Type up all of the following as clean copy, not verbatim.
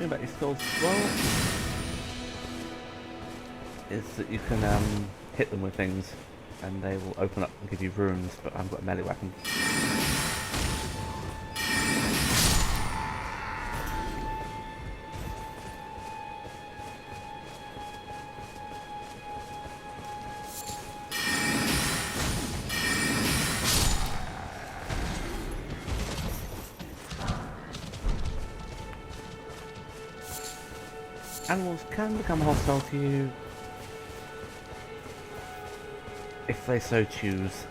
about these spells as well is that you can hit them with things and they will open up and give you runes, but I haven't got a melee weapon. Animals can become hostile to you if they so choose.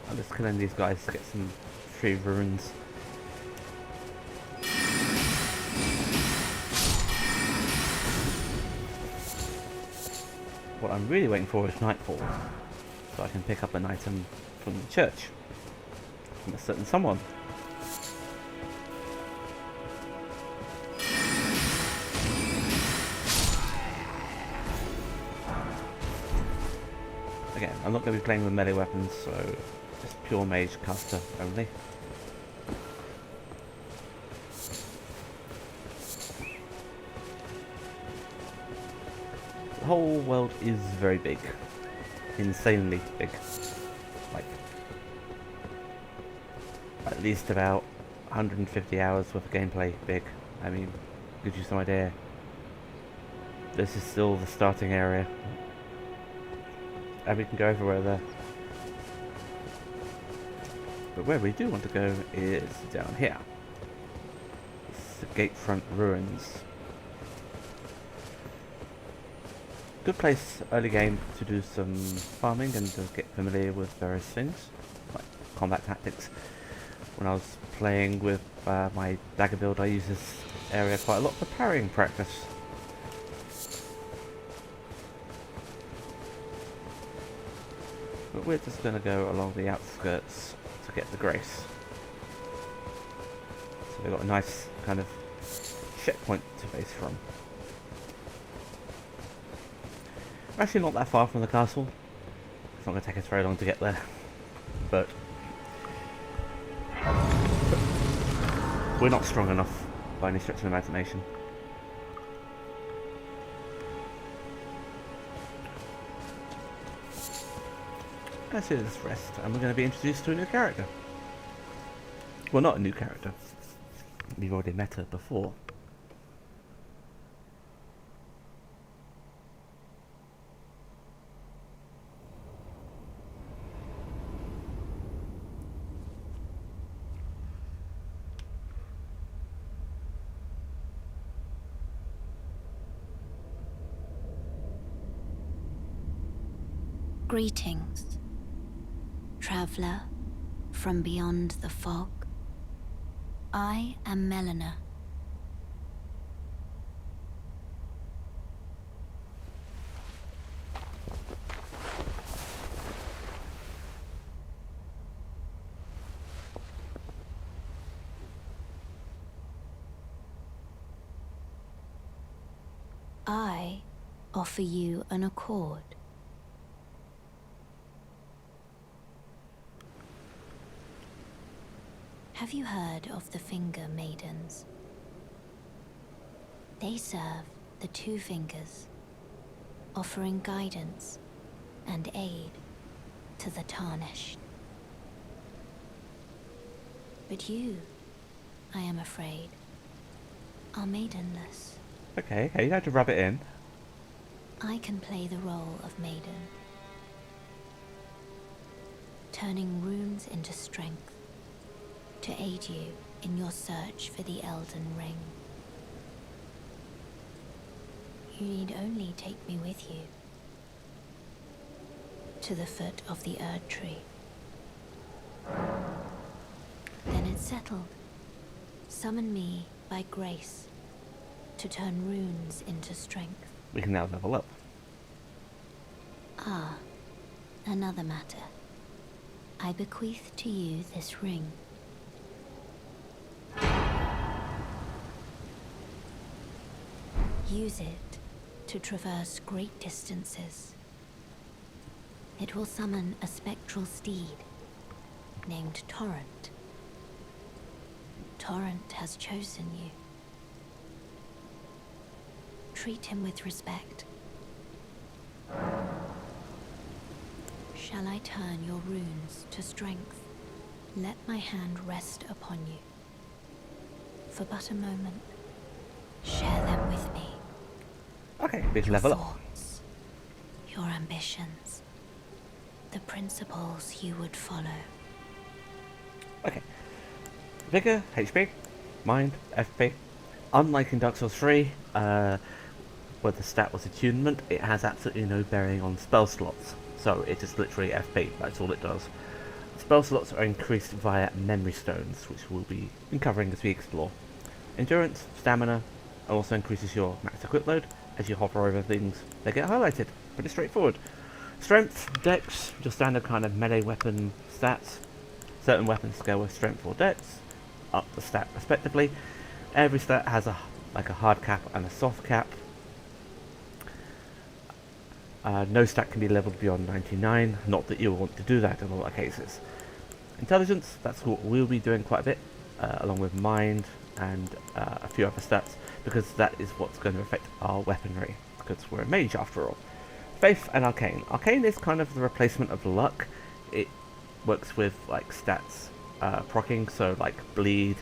I'm just killing these guys to get some free runes. What I'm really waiting for is nightfall, so I can pick up an item from the church. From a certain someone. Again, I'm not going to be playing with melee weapons, so just pure mage caster only. The whole world is very big. Insanely big. Like, at least about 150 hours worth of gameplay big. I mean, gives you some idea. This is still the starting area. And we can go everywhere there. But where we do want to go is down here. It's the Gatefront Ruins. Good place early game to do some farming and to get familiar with various things, like combat tactics. When I was playing with my dagger build, I use this area quite a lot for parrying practice. But we're just going to go along the outskirts to get the grace. So we've got a nice kind of checkpoint to base from. We're actually not that far from the castle. It's not going to take us very long to get there. But we're not strong enough by any stretch of the imagination. Let's do this rest, and we're going to be introduced to a new character. Well, not a new character. We've already met her before. Greetings, traveller from beyond the fog. I am Melina. I offer you an accord. Have you heard of the Finger Maidens? They serve the Two Fingers, offering guidance and aid to the Tarnished. But you, I am afraid, are maidenless. Okay, you had to rub it in. I can play the role of maiden, turning runes into strength to aid you in your search for the Elden Ring. You need only take me with you to the foot of the Erd Tree. Then it's settled. Summon me by grace to turn runes into strength. We can now level up. Ah, another matter. I bequeath to you this ring. Use it to traverse great distances. It will summon a spectral steed named Torrent. Torrent has chosen you. Treat him with respect. Shall I turn your runes to strength? Let my hand rest upon you. For but a moment, share them with me. Okay, we can Your level up. thoughts, your ambitions, the principles you would follow. Okay. Vigor, HP, Mind, FP. Unlike in Dark Souls 3, where the stat was attunement, it has absolutely no bearing on spell slots. So it is literally FP, that's all it does. Spell slots are increased via memory stones, which we'll be uncovering as we explore. Endurance, stamina, also increases your max equip load. As you hover over things, they get highlighted. Pretty straightforward. Strength, dex, your standard kind of melee weapon stats. Certain weapons scale with strength or dex, up the stat respectively. Every stat has a hard cap and a soft cap. No stat can be leveled beyond 99, not that you'll want to do that in a lot of cases. Intelligence, that's what we'll be doing quite a bit, along with mind and a few other stats, because that is what's going to affect our weaponry, because we're a mage after all. Faith and Arcane. Arcane is kind of the replacement of luck. It works with like stats proccing, so like bleed,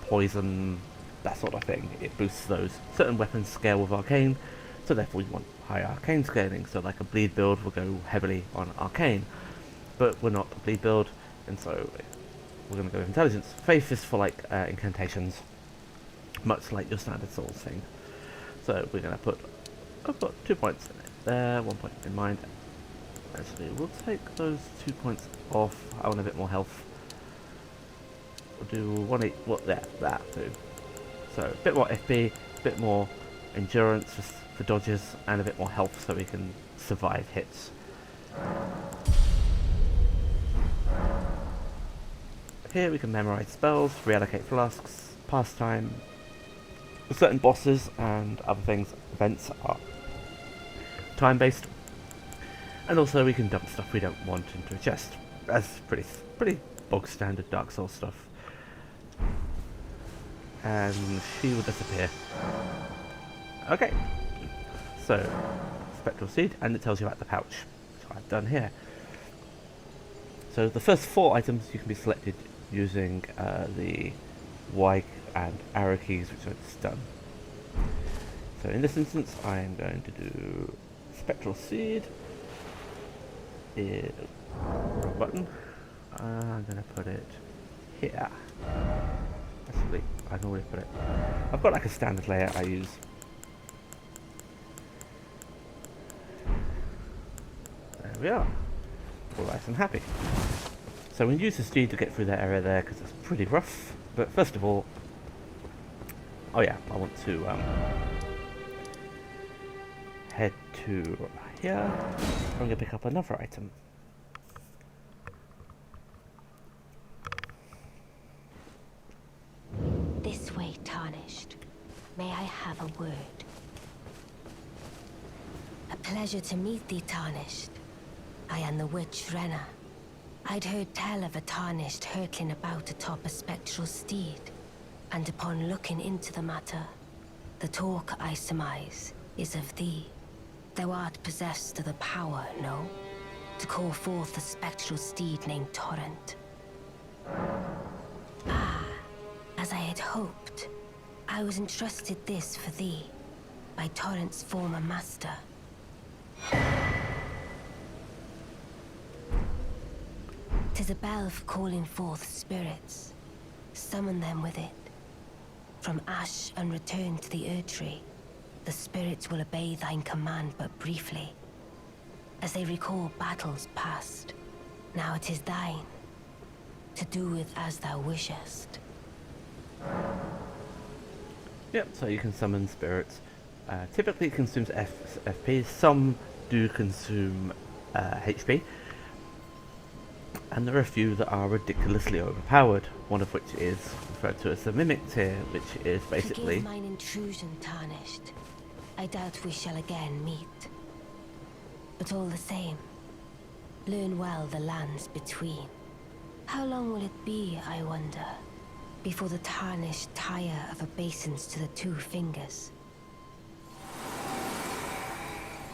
poison, that sort of thing. It boosts those. Certain weapons scale with Arcane, so therefore you want high Arcane scaling, so like a bleed build will go heavily on Arcane, but we're not a bleed build, and so we're going to go with Intelligence. Faith is for like incantations, much like your standard Souls thing. So we're going to put, I've got 2 points in it there, 1 point in mind. Actually, we'll take those 2 points off. I want a bit more health. We'll do 1 what that too. So a bit more FP, a bit more endurance just for dodges, and a bit more health so we can survive hits. Here we can memorize spells, reallocate flasks, pastime. Certain bosses and other things, events are time based, and also we can dump stuff we don't want into a chest. That's pretty bog standard Dark Souls stuff. And she will disappear. Okay, so spectral seed, and it tells you about the pouch, which I've done here. So the first 4 items you can be selected using the Y and arrow keys, which I've just done. So in this instance, I am going to do spectral seed. Wrong button. I'm going to put it here. Actually, I normally put it. I've got like a standard layer I use. There we are. All nice and happy. So we use the speed to get through that area there because it's pretty rough. But first of all, oh yeah, I want to head to here. I'm going to pick up another item. This way, Tarnished. May I have a word? A pleasure to meet thee, Tarnished. I am the witch Renna. I'd heard tell of a Tarnished hurtling about atop a spectral steed, and upon looking into the matter, the talk, I surmise, is of thee. Thou art possessed of the power, no? To call forth a spectral steed named Torrent. Ah, as I had hoped, I was entrusted this for thee, by Torrent's former master. 'Tis a bell for calling forth spirits. Summon them with it. From ash and return to the Erdtree, the spirits will obey thine command but briefly, as they recall battles past. Now it is thine, to do with as thou wishest. Yep, so you can summon spirits. Typically it consumes FP, some do consume HP. And there are a few that are ridiculously overpowered, one of which is referred to as the Mimic tier, which is basically... Forgive mine intrusion, Tarnished. I doubt we shall again meet. But all the same, learn well the lands between. How long will it be, I wonder, before the tarnished tire of obeisance to the two fingers?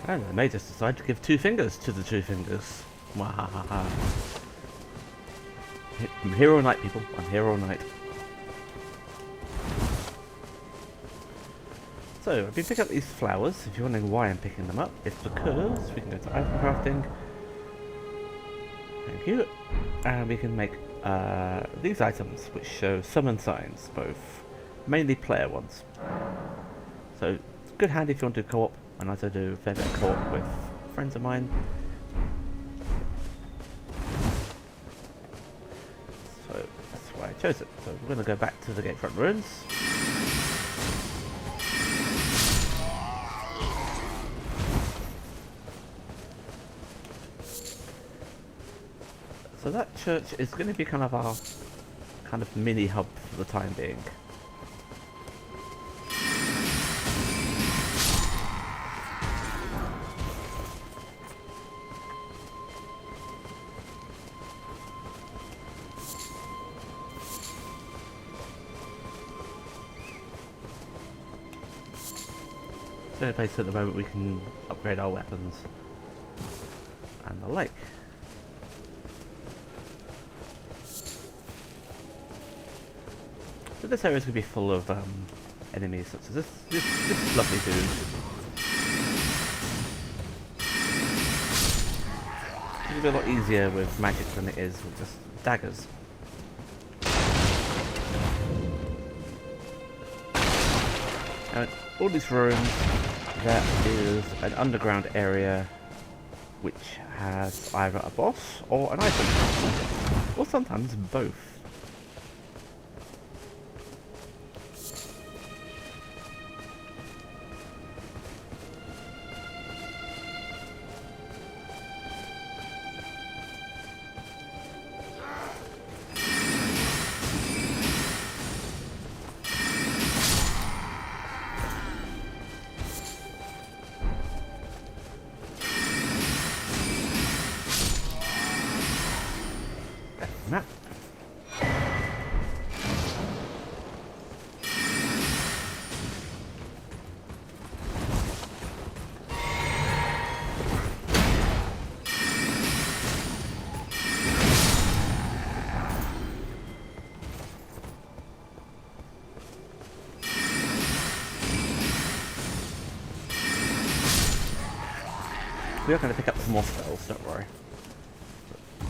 And they may just decide to give two fingers to the two fingers. Wahahaha. I'm here all night, people. I'm here all night. So, I've been picking up these flowers. If you're wondering why I'm picking them up, it's because we can go to item crafting. Thank you. And we can make these items, which show summon signs, both mainly player ones. So, it's good handy if you want to do co-op, and I also do a fair bit of co-op with friends of mine. So, that's why I chose it. So, we're going to go back to the Gatefront Ruins. So that church is going to be kind of our mini hub for the time being. It's the only place at the moment we can upgrade our weapons and the like. So this area is going to be full of enemies such as this lovely dude. It's going to be a lot easier with magic than it is with just daggers. And all these ruins, there is an underground area which has either a boss or an item, or sometimes both. Map. We are going to pick up some more spells, don't worry.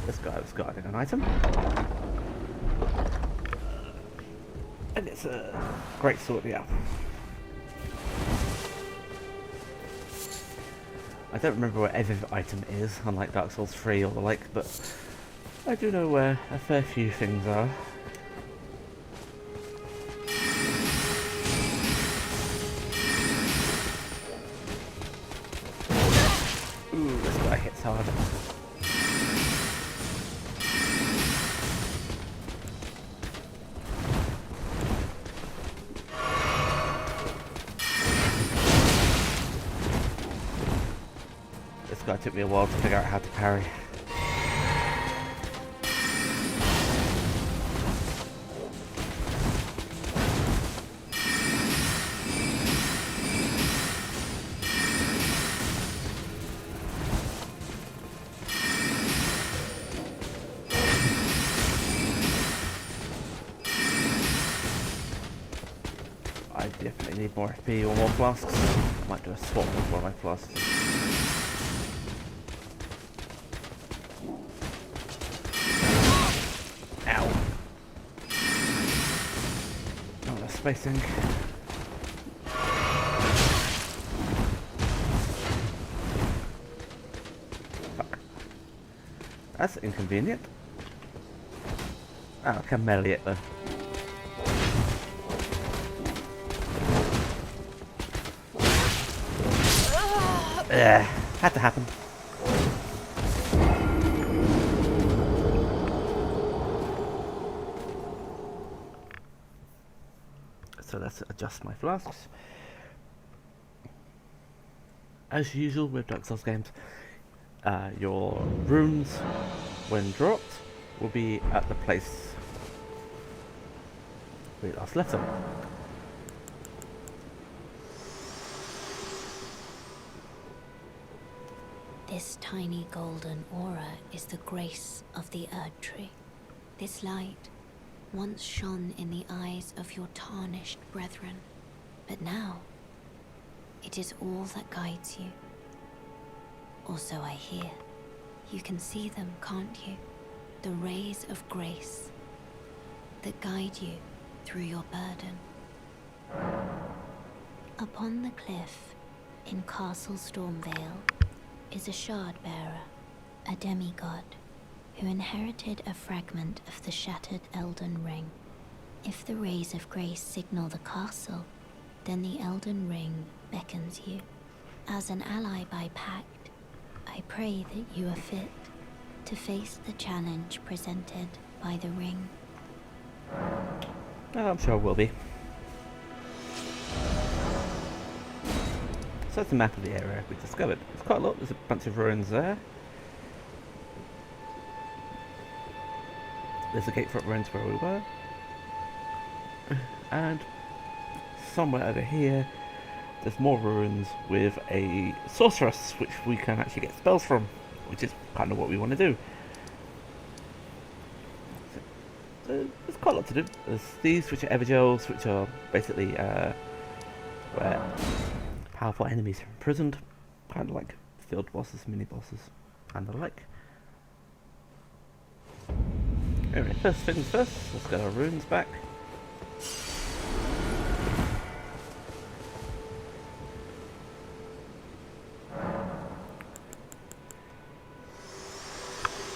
This guy was guarding an item. And it's a great sword, yeah. I don't remember where every item is, unlike Dark Souls 3 or the like, but I do know where a fair few things are. Ooh, this guy hits hard. This guy took me a while to figure out how to parry. I definitely need more FP or more flasks. I might do a swap with one of my flasks. Ow. Oh, that's spacing. Fuck. That's inconvenient. Oh, I can melee it though. Had to happen. So let's adjust my flasks. As usual with Dark Souls games, your runes, when dropped, will be at the place we last left them. This tiny golden aura is the grace of the Erd Tree. This light once shone in the eyes of your tarnished brethren, but now it is all that guides you. Also I hear. You can see them, can't you? The rays of grace that guide you through your burden. Upon the cliff in Castle Stormveil is a shard bearer, a demigod, who inherited a fragment of the shattered Elden ring. If the rays of grace signal the castle, then the Elden ring beckons you. As an ally by pact, I pray that you are fit to face the challenge presented by the ring. Oh, I'm sure I will be. So that's the map of the area we discovered. It's quite a lot, there's a bunch of ruins there. There's the Gatefront Ruins where we were. And somewhere over here, there's more ruins with a sorceress, which we can actually get spells from, which is kind of what we want to do. So there's quite a lot to do. There's these, which are Evergels, which are basically where powerful enemies are imprisoned, kind of like field bosses, mini bosses, and the like. Anyway, first things first, let's get our runes back.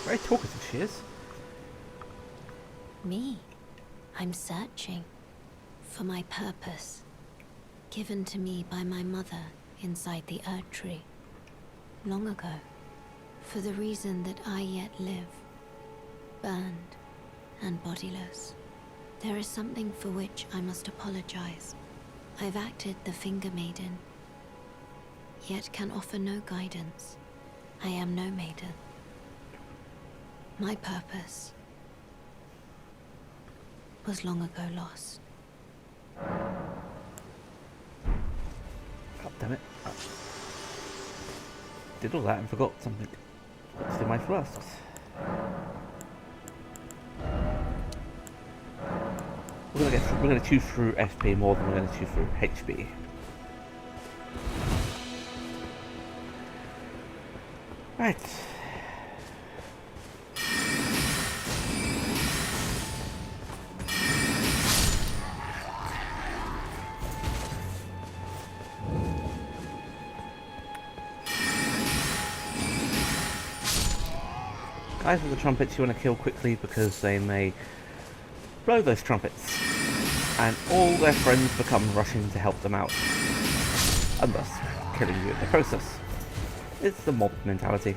Very talkative she is. Me? I'm searching for my purpose, given to me by my mother inside the Erd Tree, long ago, for the reason that I yet live, burned and bodiless. There is something for which I must apologize. I've acted the Finger Maiden, yet can offer no guidance. I am no maiden. My purpose was long ago lost. God damn it. Did all that and forgot something. Let's do my flasks. We're gonna chew through FP more than we're gonna chew through HP. Right. Guys with the trumpets you want to kill quickly because they may blow those trumpets and all their friends become rushing to help them out and thus killing you in the process. It's the mob mentality.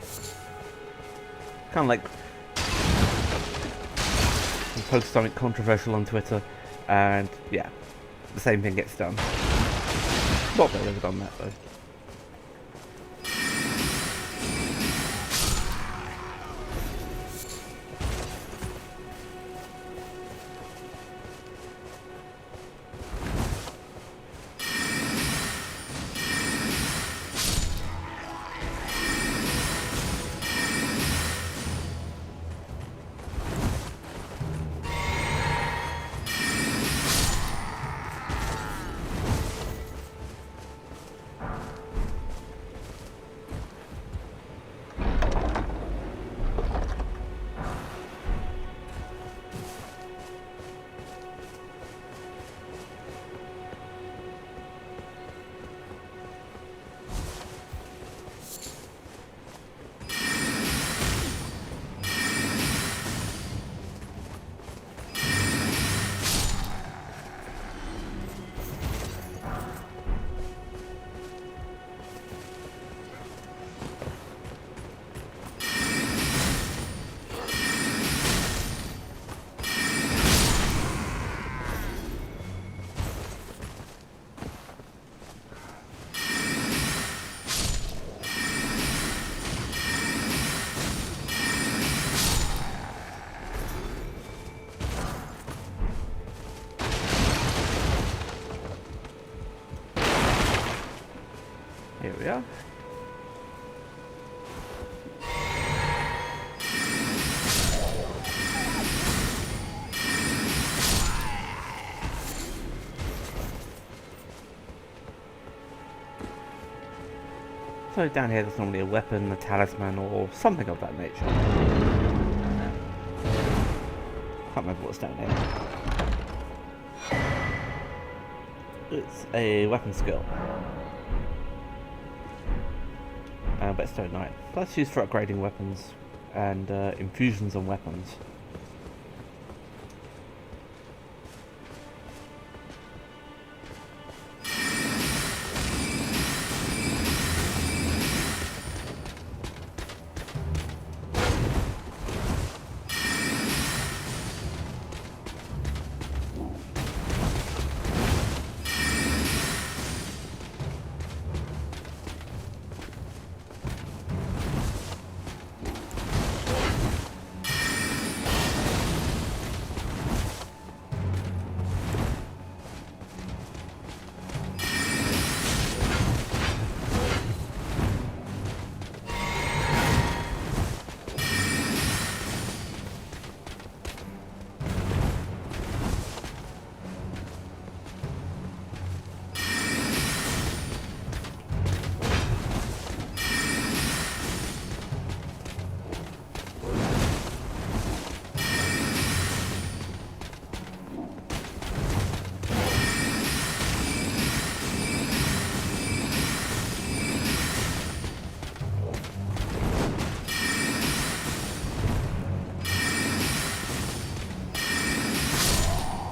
Kind of like you post something controversial on Twitter and yeah, the same thing gets done. Not that I've ever done that though. we are. So down here there's normally a weapon, a talisman, or something of that nature. Can't remember what's down here. It's a weapon skill. Whetstone Knight. That's used for upgrading weapons and infusions on weapons.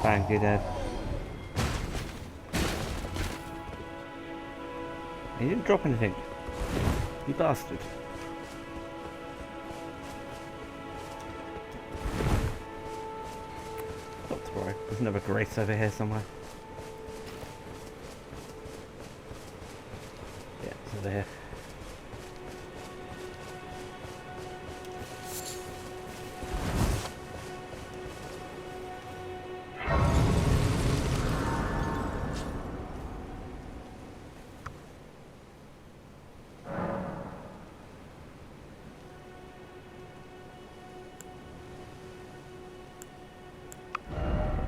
Bang, you're dead. He didn't drop anything. You bastard. Not to worry, there's another grace over here somewhere. Yeah, it's over here.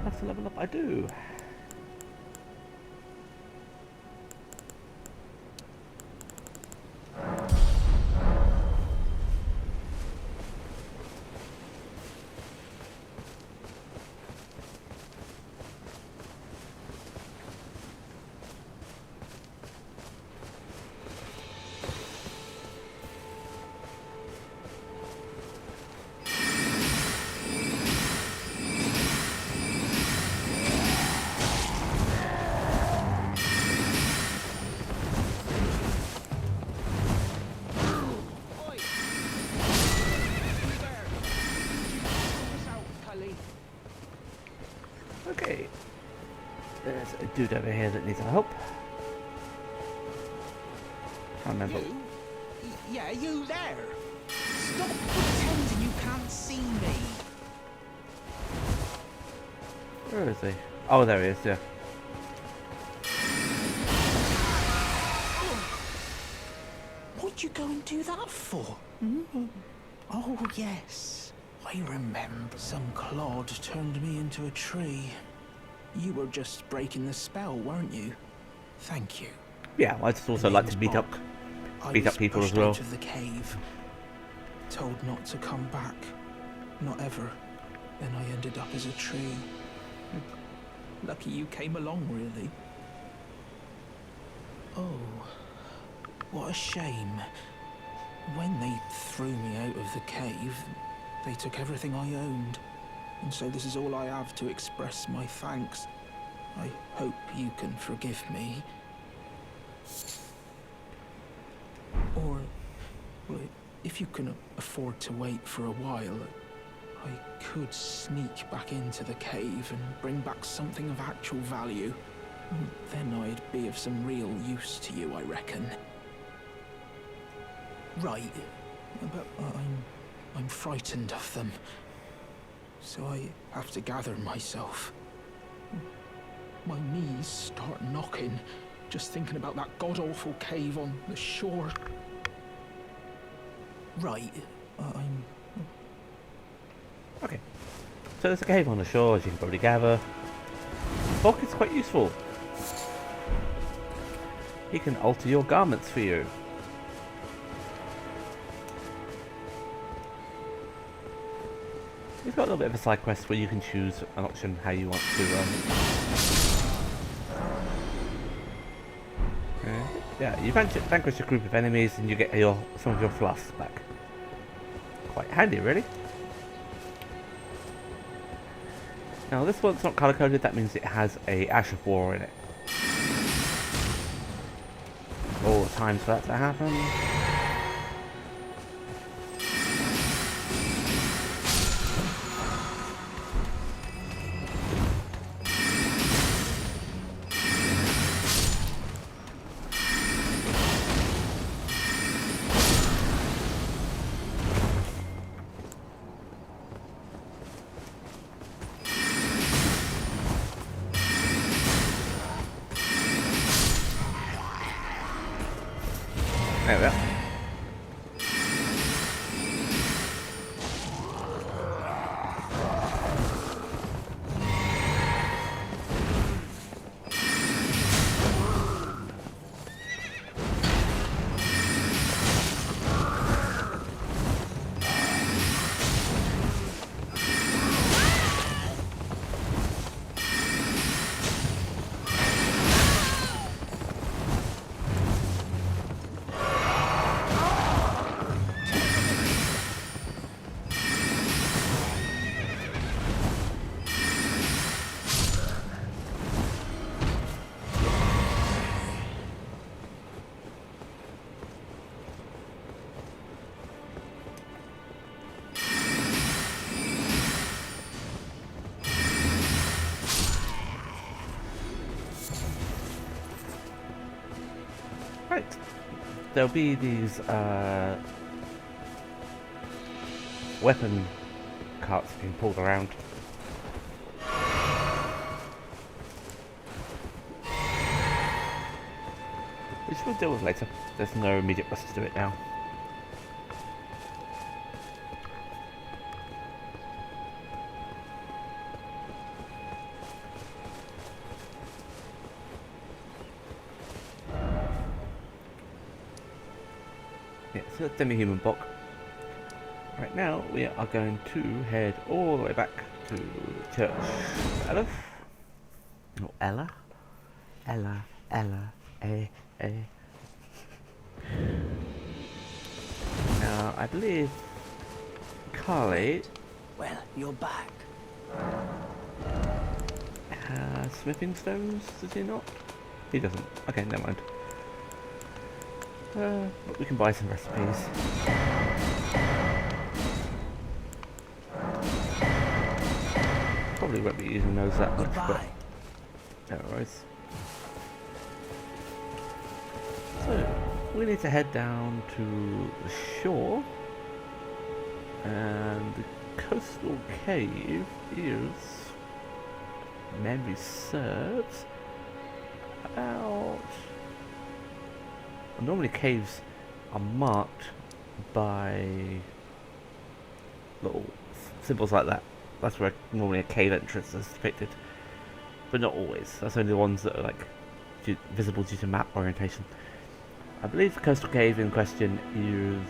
Have to level up, I do. Okay, there's a dude over here that needs our help. Can't remember. Yeah, you there? Stop pretending you can't see me. Where is he? Oh, there he is, yeah. What'd you go and do that for? Oh, yes. I remember. Some clod turned me into a tree. You were just breaking the spell, weren't you? Thank you. Yeah, I just also like to beat up people as well. Out of the cave, told not to come back, not ever. Then I ended up as a tree. Lucky you came along, really. Oh, what a shame. When they threw me out of the cave, they took everything I owned. And so this is all I have to express my thanks. I hope you can forgive me. Or, well, if you can afford to wait for a while, I could sneak back into the cave and bring back something of actual value. Then I'd be of some real use to you, I reckon. Right, but I'm frightened of them. So I have to gather myself. My knees start knocking just thinking about that god-awful cave on the shore. Right, I'm... Okay. So there's a cave on the shore, as you can probably gather. Bok is quite useful. He can alter your garments for you. He's got a little bit of a side quest where you can choose an option how you want to yeah, you vanquish a group of enemies and you get some of your fluffs back. Quite handy, really. Now this one's not color coded, that means it has a Ash of War in it. All the times for that to happen. There we are. Right. There'll be these weapon carts being pulled around. Which we'll deal with later. There's no immediate rush to do it now. Yeah, so that's Demi Human Bok. Right now we are going to head all the way back to Church Ella. Or Ella? Ella, Now I believe Carly... Well, you're back. has smithing stones, does he not? He doesn't. Okay, never mind. But we can buy some recipes. Probably won't be using those that much, but no worries. So, we need to head down to the shore, and the coastal cave is, memory serves, about... Well, normally caves are marked by little symbols like that. That's where normally a cave entrance is depicted, but not always. That's only the ones that are like visible due to map orientation. I believe the coastal cave in question is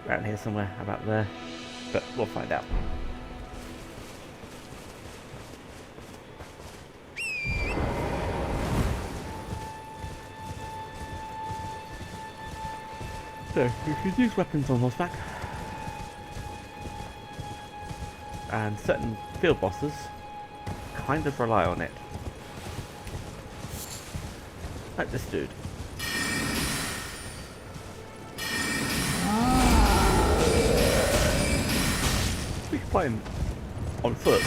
around here somewhere, about there, but we'll find out. So, you can use weapons on horseback, and certain field bosses kind of rely on it. Like this dude. We can fight him on foot.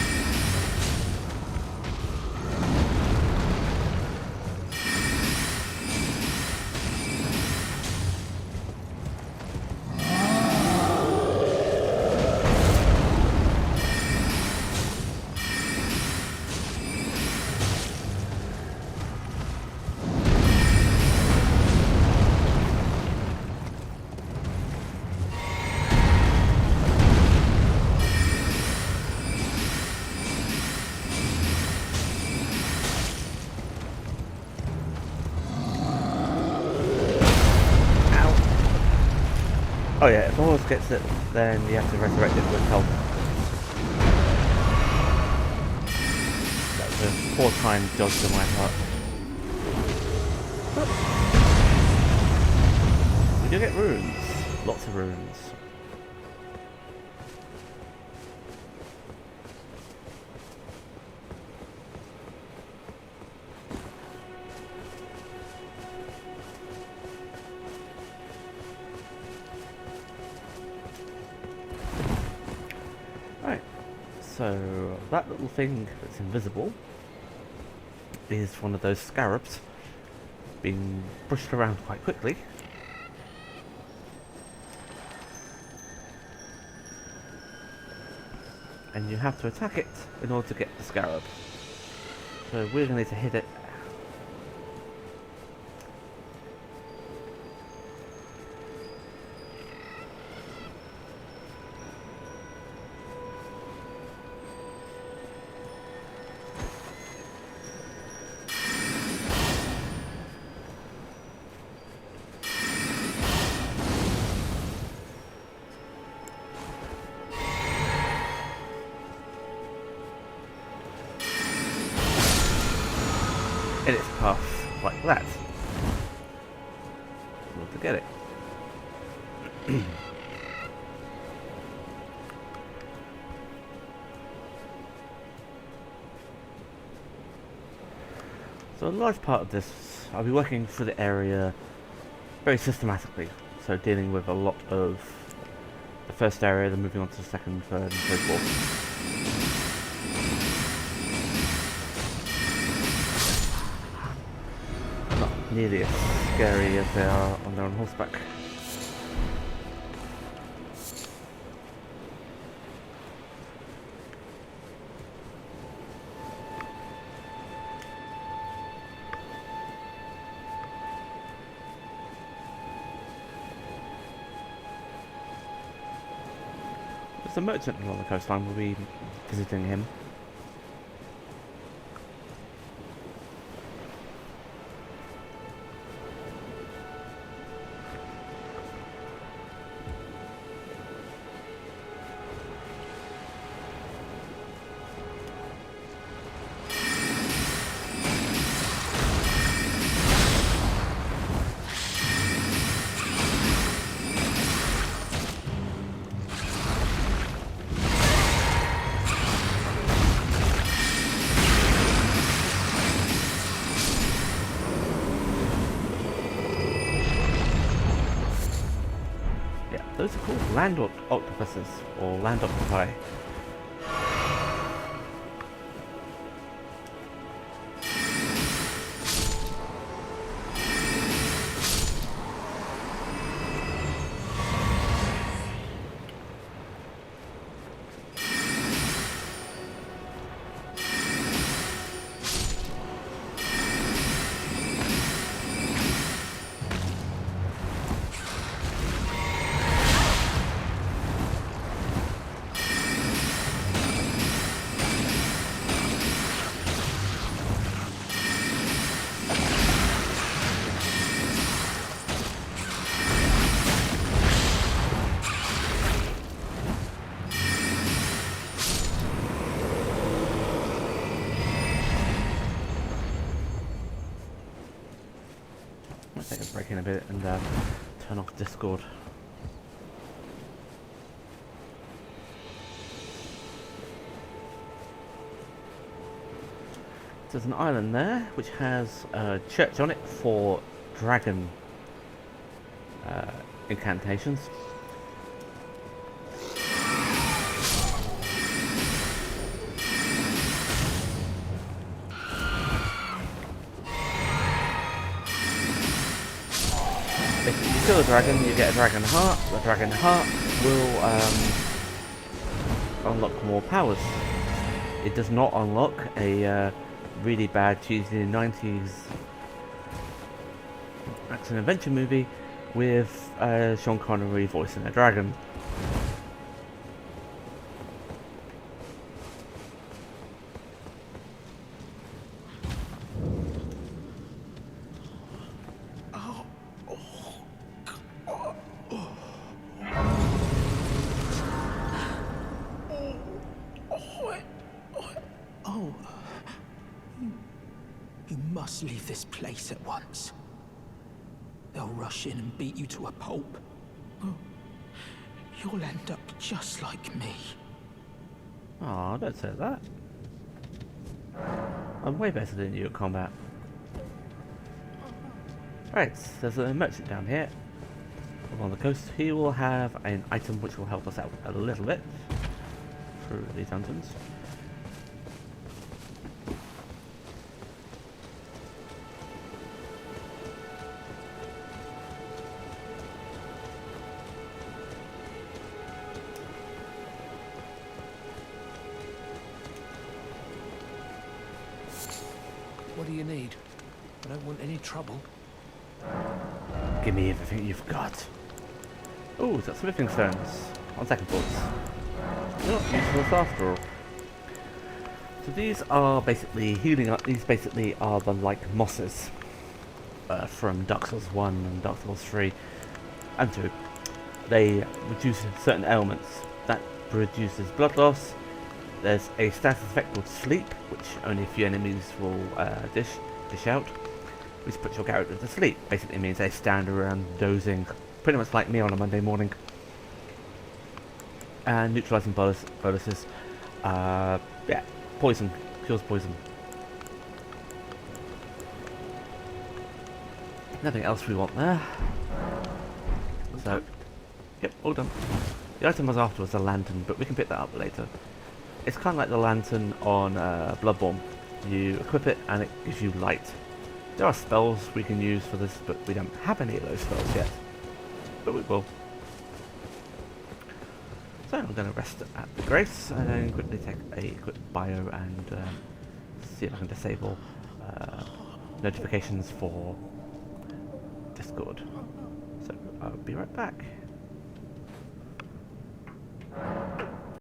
Oh yeah, if the horse gets it, then you have to resurrect it with health. That was a poor time dodge on my part. We do get runes. Lots of runes. Right, so that little thing that's invisible is one of those scarabs being pushed around quite quickly. And you have to attack it in order to get the scarab. So we're going to need to hit it. In its path, like that. In order to get it. So a large part of this, I'll be working through the area very systematically. So dealing with a lot of the first area, then moving on to the second, third, and so forth. Nearly as scary as they are when they're on horseback. There's a merchant along the coastline, we'll be visiting him. Those are called land octopuses, or land octopi. Take a break in a bit and turn off Discord. There's an island there which has a church on it for dragon incantations. If you kill a dragon, you get a dragon heart. The dragon heart will unlock more powers. It does not unlock a really bad cheesy 90s action adventure movie with Sean Connery voicing a dragon. must leave this place at once. They'll rush in and beat you to a pulp. Oh, you'll end up just like me. Oh, don't say that. I'm way better than you at combat. Right, there's a merchant down here along the coast. He will have an item which will help us out a little bit through these dungeons. What do you need? I don't want any trouble. Give me everything you've got. Oh, is that smithing stones? On second thoughts. They're not useless after all. So these are basically healing up. These basically are the like mosses from Dark Souls 1 and Dark Souls 3 and 2. They reduce certain ailments. That reduces blood loss. There's a status effect called sleep, which only a few enemies will dish out, which puts your character to sleep. Basically means they stand around dozing, pretty much like me on a Monday morning. And neutralizing bonuses. Yeah, poison, cures poison. Nothing else we want there. So, yep, all done. The item was afterwards a lantern, but we can pick that up later. It's kind of like the lantern on Bloodborne. You equip it and it gives you light. There are spells we can use for this, but we don't have any of those spells yet. But we will. So I'm going to rest at the Grace and then quickly take a quick bio and see if I can disable notifications for Discord. So I'll be right back.